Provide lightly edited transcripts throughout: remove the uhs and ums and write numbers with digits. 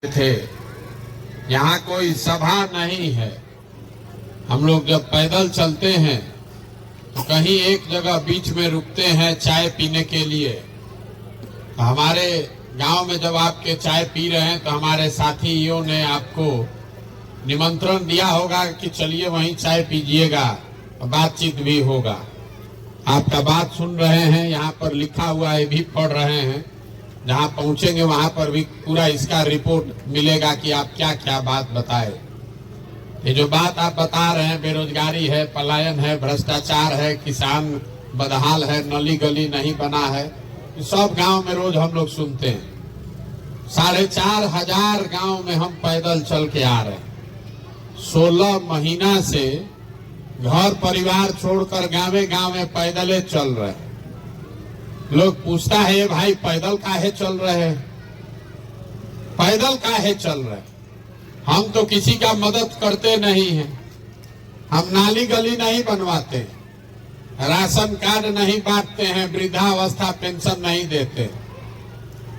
थे। यहाँ कोई सभा नहीं है। हम लोग जब पैदल चलते हैं तो कहीं एक जगह बीच में रुकते हैं चाय पीने के लिए। तो हमारे गांव में जब आपके चाय पी रहे हैं तो हमारे साथियों ने आपको निमंत्रण दिया होगा कि चलिए वहीं चाय पीजिएगा, बातचीत भी होगा। आपका बात सुन रहे हैं, यहाँ पर लिखा हुआ है भी पढ़ रहे हैं। जहाँ पहुंचेंगे वहां पर भी पूरा इसका रिपोर्ट मिलेगा कि आप क्या क्या बात बताए। ये जो बात आप बता रहे हैं, बेरोजगारी है, पलायन है, भ्रष्टाचार है, किसान बदहाल है, नली गली नहीं बना है, सब गांव में रोज हम लोग सुनते हैं। 4,500 गांव में हम पैदल चल के आ रहे हैं। 16 महीना से घर परिवार छोड़कर गांवे गांव पैदल चल रहे हैं। लोग पूछता है, भाई पैदल काहे चल रहे हैं, पैदल काहे चल रहे हैं? हम तो किसी का मदद करते नहीं हैं, हम नाली गली नहीं बनवाते, राशन कार्ड नहीं बांटते हैं, वृद्धावस्था पेंशन नहीं देते।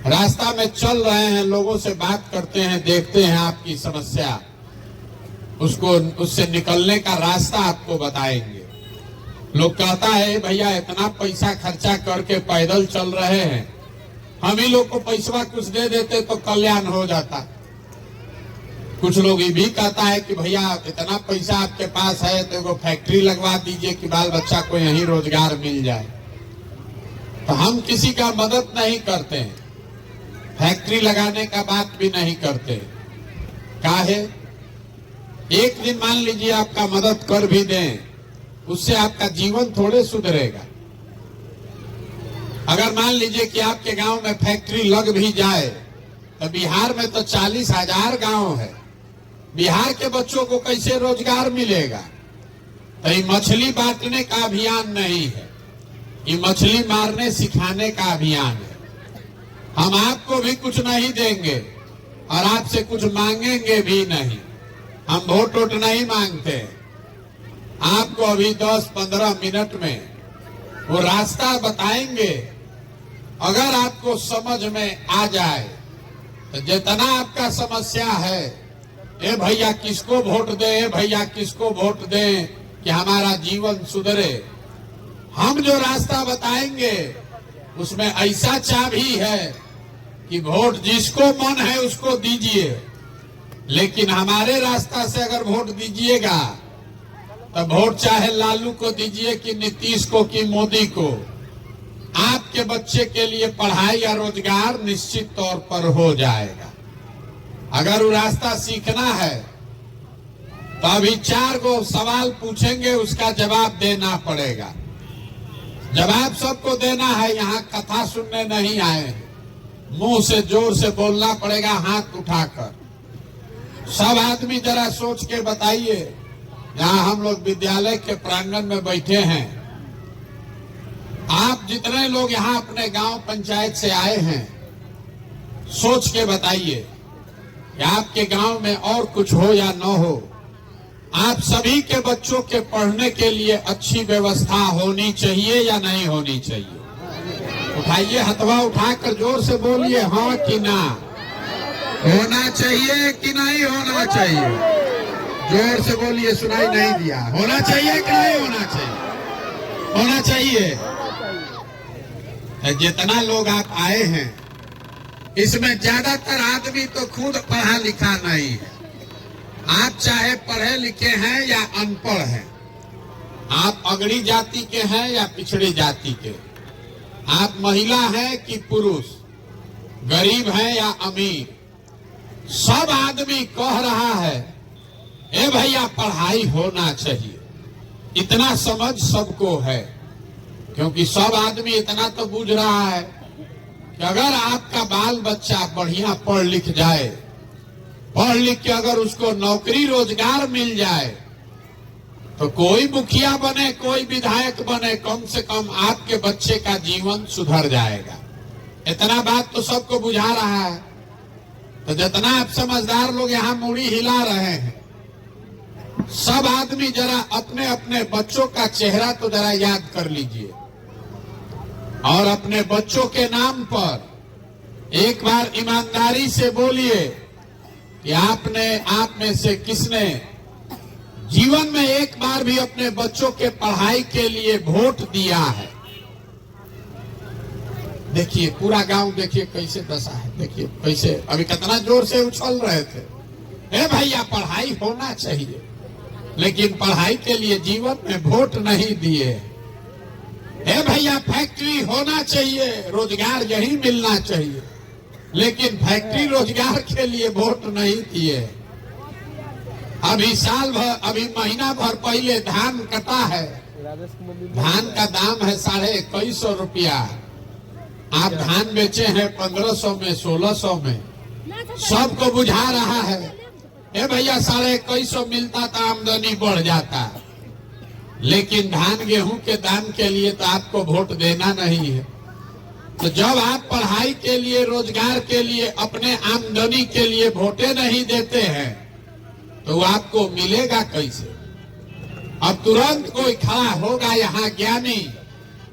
रास्ता में चल रहे हैं, लोगों से बात करते हैं, देखते हैं आपकी समस्या, उससे निकलने का रास्ता आपको बताएंगे। लोग कहता है, भैया इतना पैसा खर्चा करके पैदल चल रहे हैं, हम ही लोग को पैसा कुछ दे देते तो कल्याण हो जाता। कुछ लोग ये भी कहता है कि भैया इतना पैसा आपके पास है तो एगो फैक्ट्री लगवा दीजिए कि बाल बच्चा को यहीं रोजगार मिल जाए। तो हम किसी का मदद नहीं करते हैं, फैक्ट्री लगाने का बात भी नहीं करते। काहे? एक दिन मान लीजिए आपका मदद कर भी दें, उससे आपका जीवन थोड़े सुधरेगा। अगर मान लीजिए कि आपके गांव में फैक्ट्री लग भी जाए तो बिहार में तो 40,000 गांव है, बिहार के बच्चों को कैसे रोजगार मिलेगा? तो ये मछली बांटने का अभियान नहीं है, ये मछली मारने सिखाने का अभियान है। हम आपको भी कुछ नहीं देंगे और आपसे कुछ मांगेंगे भी नहीं। हम वोट वोट नहीं मांगते। आपको अभी 10-15 मिनट में वो रास्ता बताएंगे। अगर आपको समझ में आ जाए तो जितना आपका समस्या है, ए भैया किसको वोट दे, ए भैया किसको वोट दे कि हमारा जीवन सुधरे, हम जो रास्ता बताएंगे उसमें ऐसा चाबी है कि वोट जिसको मन है उसको दीजिए, लेकिन हमारे रास्ता से अगर वोट दीजिएगा तो वोट चाहे लालू को दीजिए कि नीतीश को कि मोदी को, आपके बच्चे के लिए पढ़ाई या रोजगार निश्चित तौर पर हो जाएगा। अगर वो रास्ता सीखना है तो अभी 4 गो सवाल पूछेंगे, उसका जवाब देना पड़ेगा। जवाब सबको देना है, यहाँ कथा सुनने नहीं आए हैं। मुंह से जोर से बोलना पड़ेगा, हाथ उठाकर। सब आदमी जरा सोच के बताइए, यहाँ हम लोग विद्यालय के प्रांगण में बैठे हैं, आप जितने लोग यहाँ अपने गांव पंचायत से आए हैं, सोच के बताइए कि आपके गांव में और कुछ हो या न हो, आप सभी के बच्चों के पढ़ने के लिए अच्छी व्यवस्था होनी चाहिए या नहीं होनी चाहिए? उठाइए, हथवा उठाकर जोर से बोलिए, हाँ कि ना। होना चाहिए कि नहीं होना चाहिए? जोर से बोलिए, सुनाई नहीं दिया। होना चाहिए कि नहीं होना चाहिए? होना चाहिए। जितना लोग आप आए हैं इसमें ज्यादातर आदमी तो खुद पढ़ा लिखा नहीं है। आप चाहे पढ़े लिखे हैं या अनपढ़ हैं, आप अगड़ी जाति के हैं या पिछड़ी जाति के, आप महिला हैं कि पुरुष, गरीब हैं या अमीर, सब आदमी कह रहा है, ए भैया पढ़ाई होना चाहिए। इतना समझ सबको है, क्योंकि सब आदमी इतना तो बूझ रहा है कि अगर आपका बाल बच्चा बढ़िया पढ़ लिख जाए, पढ़ लिख के अगर उसको नौकरी रोजगार मिल जाए तो कोई मुखिया बने, कोई विधायक बने, कम से कम आपके बच्चे का जीवन सुधर जाएगा। इतना बात तो सबको बुझा रहा है। तो जितना आप समझदार लोग यहाँ मुड़ी हिला रहे हैं, सब आदमी जरा अपने अपने बच्चों का चेहरा तो जरा याद कर लीजिए और अपने बच्चों के नाम पर एक बार ईमानदारी से बोलिए कि आप में से किसने जीवन में एक बार भी अपने बच्चों के पढ़ाई के लिए वोट दिया है। देखिए पूरा गांव, देखिए कैसे दशा है, देखिए कैसे अभी कितना जोर से उछल रहे थे। ए भैया पढ़ाई होना चाहिए, लेकिन पढ़ाई के लिए जीवन में वोट नहीं दिए। ए भैया फैक्ट्री होना चाहिए, रोजगार यही मिलना चाहिए, लेकिन फैक्ट्री रोजगार के लिए वोट नहीं दिए। अभी साल भर, अभी महीना भर पहले धान कटा है, धान का दाम है 2150 रुपया। आप धान बेचे हैं 1500 में, 1600 में, सबको बुझा रहा है। ए भैया 2150 मिलता तो आमदनी बढ़ जाता, लेकिन धान गेहूं के दाम के लिए तो आपको वोट देना नहीं है। तो जब आप पढ़ाई के लिए, रोजगार के लिए, अपने आमदनी के लिए वोटे नहीं देते हैं तो आपको मिलेगा कैसे? अब तुरंत कोई खड़ा होगा यहाँ ज्ञानी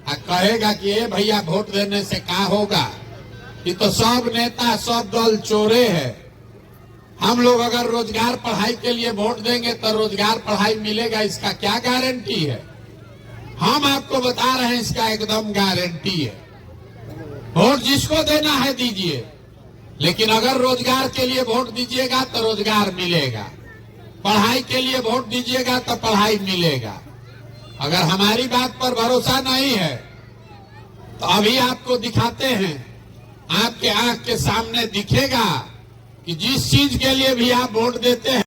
और कहेगा कि ए भैया वोट देने से क्या होगा, ये तो सब नेता सब दल चोरे हैं। हम लोग अगर रोजगार पढ़ाई के लिए वोट देंगे तो रोजगार पढ़ाई मिलेगा, इसका क्या गारंटी है? हम आपको बता रहे हैं इसका एकदम गारंटी है। वोट जिसको देना है दीजिए, लेकिन अगर रोजगार के लिए वोट दीजिएगा तो रोजगार मिलेगा, पढ़ाई के लिए वोट दीजिएगा तो पढ़ाई मिलेगा। अगर हमारी बात पर भरोसा नहीं है तो अभी आपको दिखाते हैं, आपके आंख के सामने दिखेगा कि जिस चीज के लिए भी आप वोट देते हैं